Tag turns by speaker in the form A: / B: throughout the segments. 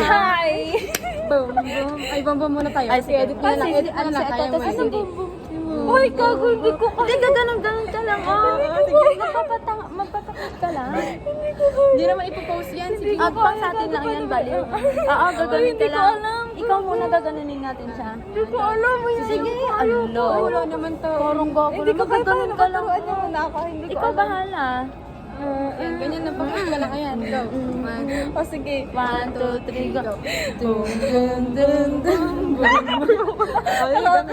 A: Hi!
B: Boom, boom. Ay, boom, boom muna tayo.
A: Ay, sige.
B: Edit na lang. Edit na lang. Kaya mo
A: Ano
B: edit.
A: boom boom? Uy, gago, hindi ko kaya. Hindi, gaganon-ganon ka lang. Magpatakot ka lang.
B: Hindi naman ipopost yan. Sige.
A: Pang sa atin lang yan, baliw. Oo, gaganon ka lang. Ikaw muna gaganunin natin siya. Hindi ko alam. Sige, ano?
B: Wala naman to.
A: Parang gago. Hindi ka gaganon ka lang. Ikaw bahala.
B: Ayan, ganyan na pag ka lang. Ayan, go.
A: O sige. 1, 2, 3, go.
B: Dun, dun, dun, dun. Ay, ganun.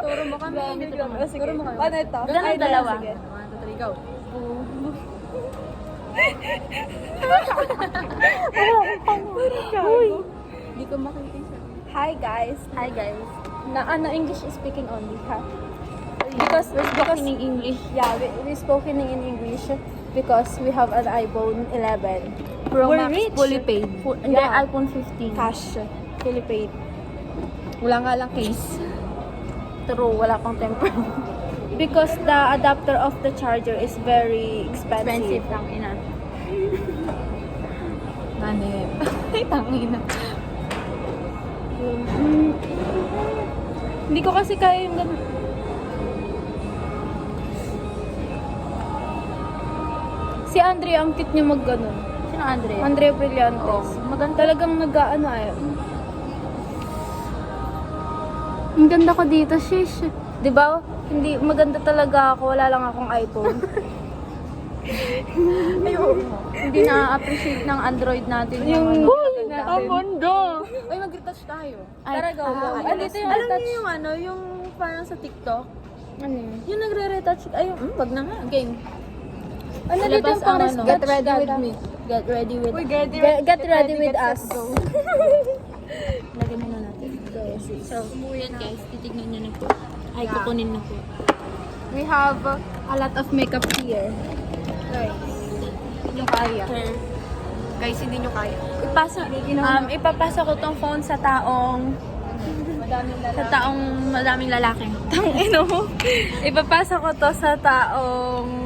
B: Turo mo kami. Turo mo kami.
A: Paano ito?
B: Ganun dalawa.
A: Sige.
B: 1, 2, 3, go. Hindi ko makikita.
A: Hi guys.
B: Hi guys.
A: English speaking only, ha?
B: Because we're speaking in English.
A: Yeah, we spoken in English because we have an iPhone 11.
B: Pro
A: We're
B: Max
A: rich.
B: fully paid. Hindi,
A: Yeah.
B: iPhone 15.
A: Cash. Fully paid.
B: Wala nga lang case.
A: True, wala pang temper. Because the adapter of the charger is very expensive.
B: Tang ina. Nanip. Ay, tangina.
A: Hindi ko kasi kaya yung ganun. Si Andre, ang cute niya mag-ganon.
B: Sino Andre?
A: Andre Brillantes. Maganda talagang nag-ano ay. Ang ganda ko dito, shish. 'Di ba? Hindi maganda talaga ako, wala lang akong iPhone.
B: Ayun.
A: Hindi na-appreciate ng Android natin yung
B: Ang mundo. Ay, mag-retouch tayo.
A: Tara, go. Dito yung
B: Alam
A: retouch.
B: niyo yung ano, yung parang sa TikTok?
A: Ano yun?
B: Yung nagre-retouch. Ay, wag na nga. Game.
A: Ano dito yung pang
B: ano, get ready with me. Get ready with
A: Get ready with us.
B: Lagyan muna natin. So, yan guys. Titignan nyo na po. Ay, kukunin na po.
A: We have a lot of makeup here.
B: Hindi nyo kaya. Guys, hindi nyo kaya. Ipapasa ko tong phone sa taong madaming lalaki.
A: Tangino mo. Ipapasa ko to sa taong...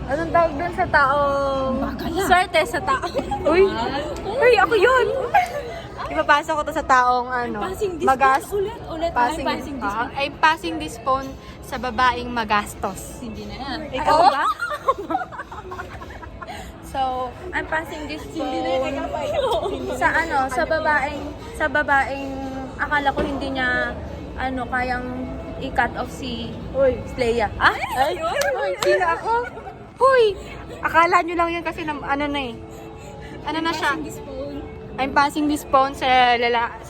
A: Anong tawag dun sa taong... Swerte sa taong... Uy! Uy, ako yun!
B: Ipapasa ko to sa taong passing this phone sa babaeng magastos. Hindi na yan.
A: Ikaw ba?
B: So, I'm passing this phone sa babaeng akala ko hindi niya kayang i-cut off si Slea. Ay! Uy, sino ako? Huy! Akala nyo lang yan kasi ano na siya? I'm passing this phone sa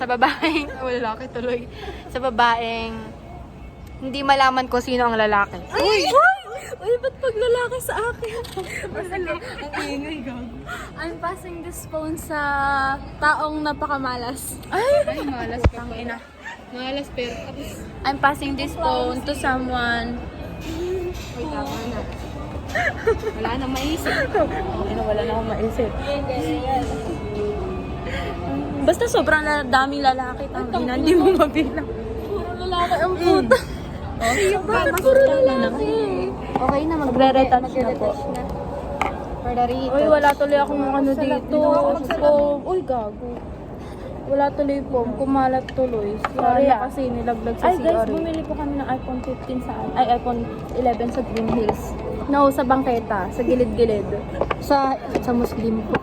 B: babaeng lalaki tuloy. Sa babaeng hindi malaman ko sino ang lalaki.
A: Uy! Uy, ba't pag lalaki sa akin?
B: Ang ingay gago.
A: I'm passing this phone sa taong napakamalas.
B: Ay, malas pa ina. Malas pero I'm passing this phone to someone. Wait, tama na. Wala na maisip. Wala na akong maisip. Basta sobrang daming lalaki. Tangina, hindi mo mabilang.
A: Puro lalaki ang puta. Bakit puro lalaki?
B: Okay na, magre-retouch na po. For the retouch.
A: Uy, wala tuloy akong dito. Foam. Uy, gago. Wala tuloy foam. Kumalat tuloy. Sorry kasi nilaglag sa CR.
B: Ay guys, bumili po kami ng iPhone 15 iPhone 11 sa Green Hills.
A: No, sa bangketa. Sa gilid-gilid.
B: Sa Muslim po.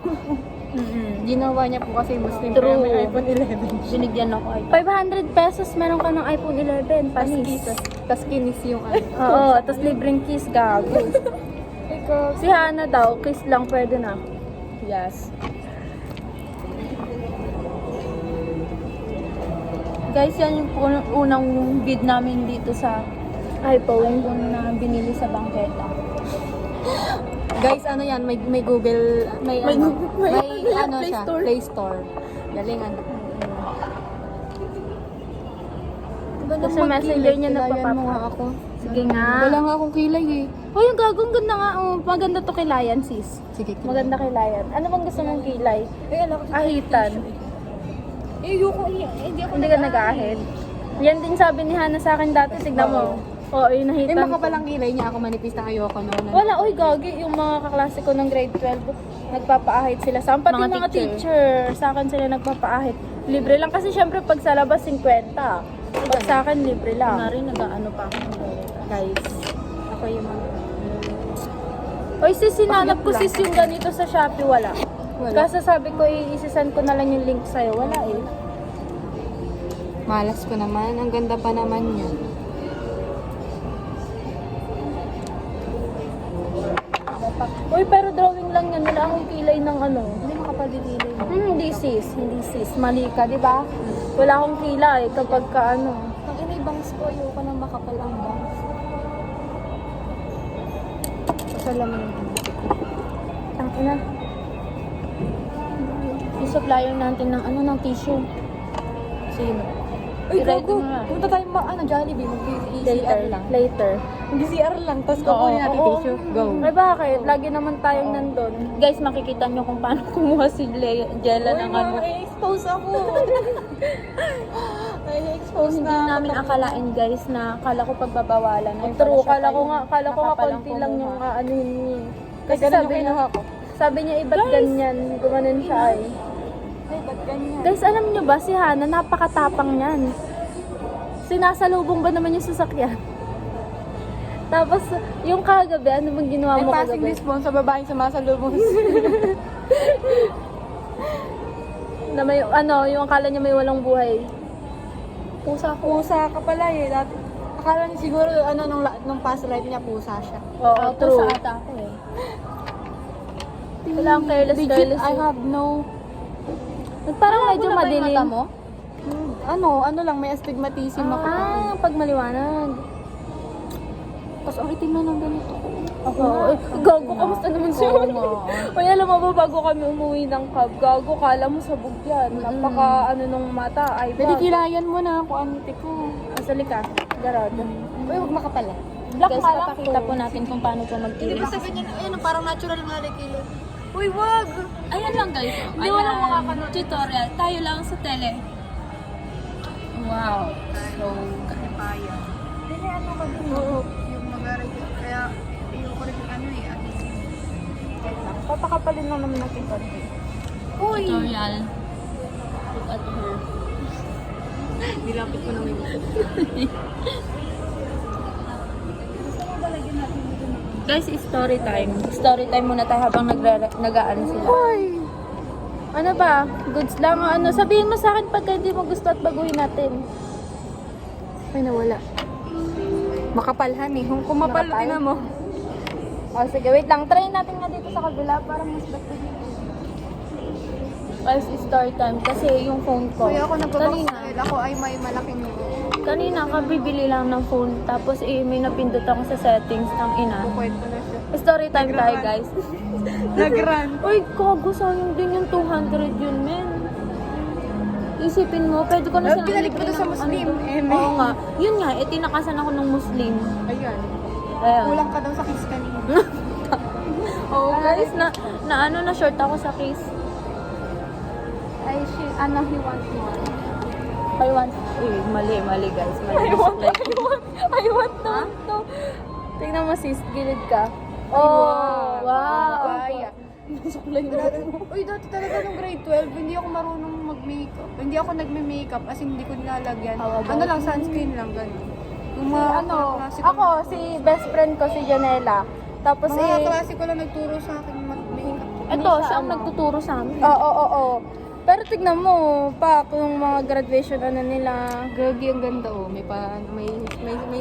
B: Ginawa niya po kasi Muslim.
A: True.
B: Kaya may iPhone 11. Binigyan ako iPhone.
A: 500 pesos meron ka ng iPhone 11. Panis.
B: Tas kinis yung
A: Oo, tas libreng kiss, gago. Si Hana daw, kiss lang pwede na.
B: Yes.
A: Guys, yan yung unang bid namin dito sa iPhone na binili sa bangketa.
B: Guys, ano yan, may Google, may
A: Play
B: siya,
A: Store.
B: Play Store. Galing
A: Kasi messenger niya
B: Kilayan mo
A: napapapa.
B: nga ako.
A: Sige nga.
B: Wala nga akong kilay eh.
A: Oh, yung gagong ganda nga. Oh, maganda to kilayan, sis.
B: Sige,
A: Maganda kilayan. Ano bang gusto mong kilay? Ahitan.
B: ayoko hindi ako
A: Hindi ka nag-ahit. Yan din sabi ni Hana sa akin dati. Tignan mo. Oo, yung nahitan ko.
B: makapalang kilay niya ako manipis na ayoko noon.
A: Wala, oy, gagi. Yung mga kaklase ko ng grade 12, nagpapaahit sila. Sa pati
B: Mga
A: mga teacher, sa akin sila nagpapaahit. Libre lang kasi syempre pag sa labas 50. Pag sa akin, libre lang.
B: Na rin, nag-ano pa ako.
A: Guys, ako yung mga... Oy, sis, sinanap ko sis yung ganito sa Shopee, wala. Kasi sabi ko, i-send ko na lang yung link sa'yo. Wala eh.
B: Malas ko naman. Ang ganda pa naman yun.
A: Uy, pero drawing lang yan. Wala akong kilay ng ano.
B: Hindi makapalililay.
A: Hindi sis, hindi sis. Mali ka, di ba? Wala akong kilay kapag ka ano.
B: Pag inay bangs ko, ayoko na makapalang bangs. Pasalaman yung
A: Tangina.
B: supplier natin ng ano, ng tissue. Sino?
A: Uy,
B: I-ready
A: gago.
B: mo na. Punta tayo Jollibee. Mag-CR lang.
A: Later.
B: Mag-CR lang. Tapos kukunin natin
A: Oo.
B: tissue. Go.
A: Ay bakit? Lagi naman tayong nandun.
B: Guys, makikita nyo kung paano kumuha si Jella ng ano.
A: expose ako.
B: Expose hindi namin akalain guys na akala ko pagbabawalan. Ayun pala
A: True,
B: siya
A: kala ko
B: tayo.
A: nga
B: Nakapalang
A: konti lang yung
B: kumuha.
A: aanuhin niya.
B: Kasi
A: Kasi
B: sabi niya,
A: sabi niya iba't ganyan, gumanon siya ay.
B: ay, ba't ganyan?
A: Guys, alam niyo ba si Hana, napakatapang niyan. Sinasalubong ba naman yung sasakyan? Tapos, yung kagabi, ano bang ginawa
B: May
A: mo
B: passing
A: kagabi?
B: response sa babaeng sumasalubong.
A: Na may, ano, yung akala niya may walang buhay.
B: Pusa ka pala eh. Dati, akala niya siguro ano nung past life niya pusa siya.
A: Oo, true.
B: Pusa ata ako eh.
A: Kailangan careless,
B: Legit,
A: careless.
B: I have no...
A: Parang medyo
B: Wala ba yung
A: madilim.
B: mata mo? Ano lang, may astigmatism ako.
A: Pag maliwanag.
B: Tapos ang itim na ng ganito.
A: Ako, gago, kamusta naman siya?
B: Oo nga.
A: Uy, alam mo ba, bago kami umuwi ng cab, gago, kala mo sabog yan. Napaka, ano nung mata, ay
B: Pwede kilayan mo na kung ano ko.
A: Asali ka, garod.
B: Uy, huwag makapala.
A: Black
B: Guys,
A: nga lang
B: papakita
A: to.
B: po natin kung paano po magkilis.
A: Hindi ba
B: sabi niya, ayun, parang natural nga kilo.
A: Uy, wag!
B: Ayan lang guys.
A: Hindi mo lang makakanood.
B: Tutorial. Tayo lang sa tele. Wow. So, kaya.
A: Hindi, ano ka din.
B: Yung mag-record. Kaya, yung ko rin ano eh.
A: Papakapalin lang naman natin konti. Uy!
B: Tutorial. Look at her. Nilapit ko na may Guys, story time. Story time muna tayo habang nag-aano sila.
A: Uy! Ano ba? Goods lang. Ano? Sabihin mo sa akin pagka hindi mo gusto at baguhin natin.
B: Ay, nawala. Makapalhan eh. Kung kumapal,
A: Makapal?
B: tingnan mo.
A: O sige, wait lang. Try natin nga dito sa kabila para mas ba't
B: Guys, story time. Kasi yung phone ko.
C: Kaya ako
B: Kanina.
C: nagbabaksel. Ako ay may malaking
B: Kanina, kabibili lang ng phone. Tapos may napindot ako sa settings ng ina.
C: kwento na siya.
B: Story time tayo, guys.
C: Nag-run.
B: Uy, kago, sayang din yung 200 yun, men. Isipin mo, pwede ko na silang
C: Pinalik mo
B: libre
C: to sa
B: ng
C: Muslim,
B: ano.
C: eh,
B: Oo nga. Yun nga, tinakasan ako ng Muslim.
C: Ayan.
B: Ayan.
C: Kulang ka daw sa kiss kanina.
B: Oo, guys, na short ako sa case.
A: Ay, he wants more.
B: I want, mali guys. Mali.
A: I want to. Tingnan mo sis, gilid ka.
B: Oh, wow.
C: Kaya. Uy, dati talaga nung grade 12, hindi ako marunong mag-makeup. Hindi ako nagme-makeup, as in hindi ko nilalagyan. Ano lang, sunscreen lang, gano'n. Yung mga
A: Ano,
C: klase ko-
A: ako, si best friend ko, si Janela. Tapos
C: mga klase ko lang nagturo sa akin mag-makeup.
B: Ito, siya ang nagtuturo sa amin.
A: Oo. Pero tignan mo, pa, kung mga graduation ano nila.
C: Gagi, ang ganda oh. May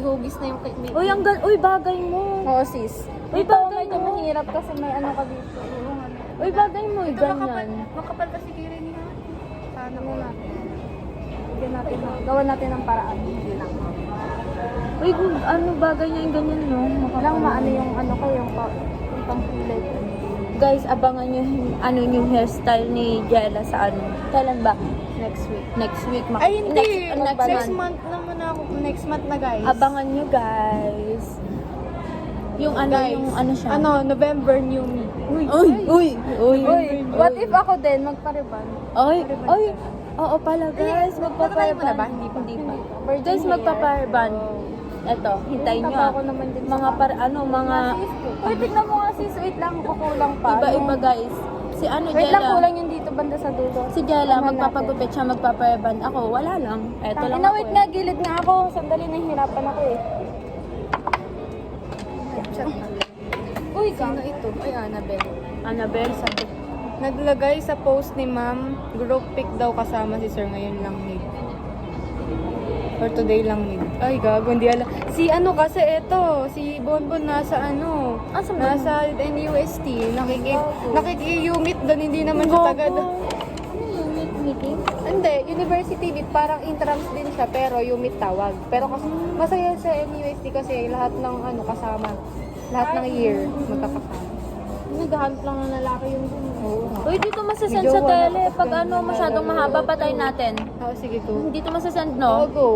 C: hugis na yung
B: Uy, uy, bagay mo.
A: Oo, sis.
B: Uy,
A: Ito,
B: bagay
A: medyo
B: mo.
A: mahirap kasi may ano ka dito.
B: Uy, bagay mo,
C: Ito makapal,
B: ganyan.
C: makapal kasi kiri niya. Sana mo natin.
A: Bigyan natin, gawan natin ng paraan. Hindi lang.
B: Uy, ano bagay niya yung ganyan, no?
A: Walang maano yung ano ko, yung pangkulay ko.
B: Guys, abangan nyo yung hairstyle ni Jella sa ano. Kailan ba?
A: Next week.
B: Next week.
C: Ay, hindi.
B: Next
C: Next
B: month.
C: month naman ako. Next month na, guys.
B: Abangan nyo, guys. Yung ano,
C: Guys,
B: yung ano siya.
C: November new me.
B: Uy.
A: Uy, what if ako din magpariban?
B: Ay. Oo pala, guys.
C: Magpapariban mo na ba?
B: Hindi pa.
A: Virgin
B: Guys,
A: hair.
B: magpapariban. Eto, hintayin nyo
A: Taba
B: ah.
A: ko naman din
B: Mga mga
A: Uy, tignan mo nga sis. Wait lang, kukulang pa.
B: iba-iba guys. Si
A: Wait lang,
B: Jella.
A: kulang yung dito banda sa dulo.
B: Si Jella,
A: Tingnan
B: magpapagupit siya, magpapayaban. Ako, wala lang. Eto lang
A: Wait
B: ako
A: nga, gilid nga ako. Sandali, nahihirapan ako eh.
C: Chat na.
A: Uy,
C: Sino ito? Ay, Annabelle.
B: Annabelle, sabi.
C: Naglagay sa post ni ma'am, group pic daw kasama si sir ngayon lang need. Or today lang need. Ay, gago, hindi alam. Si ano kasi eto, si Bonbon nasa ano,
A: Asa mo?
C: nasa NUST. Nakiki-umit doon, hindi naman siya taga doon.
A: Ano yung meeting?
C: Hindi, university meet, parang intrams din siya, pero UMIT tawag. Pero kasi, masaya sa NUST kasi lahat ng ano kasama. Lahat ng year magkakasama.
A: Naghahanap lang ng lalaki yung dun.
C: Oo nga.
B: Uy, dito masasend
C: Medyo
B: sa
C: wala
B: tele.
C: ka
B: Pag
C: pa
B: ano, masyadong mahaba, patay natin.
C: Sige, go.
B: Dito masasend,
C: Oo,
B: no?
C: go.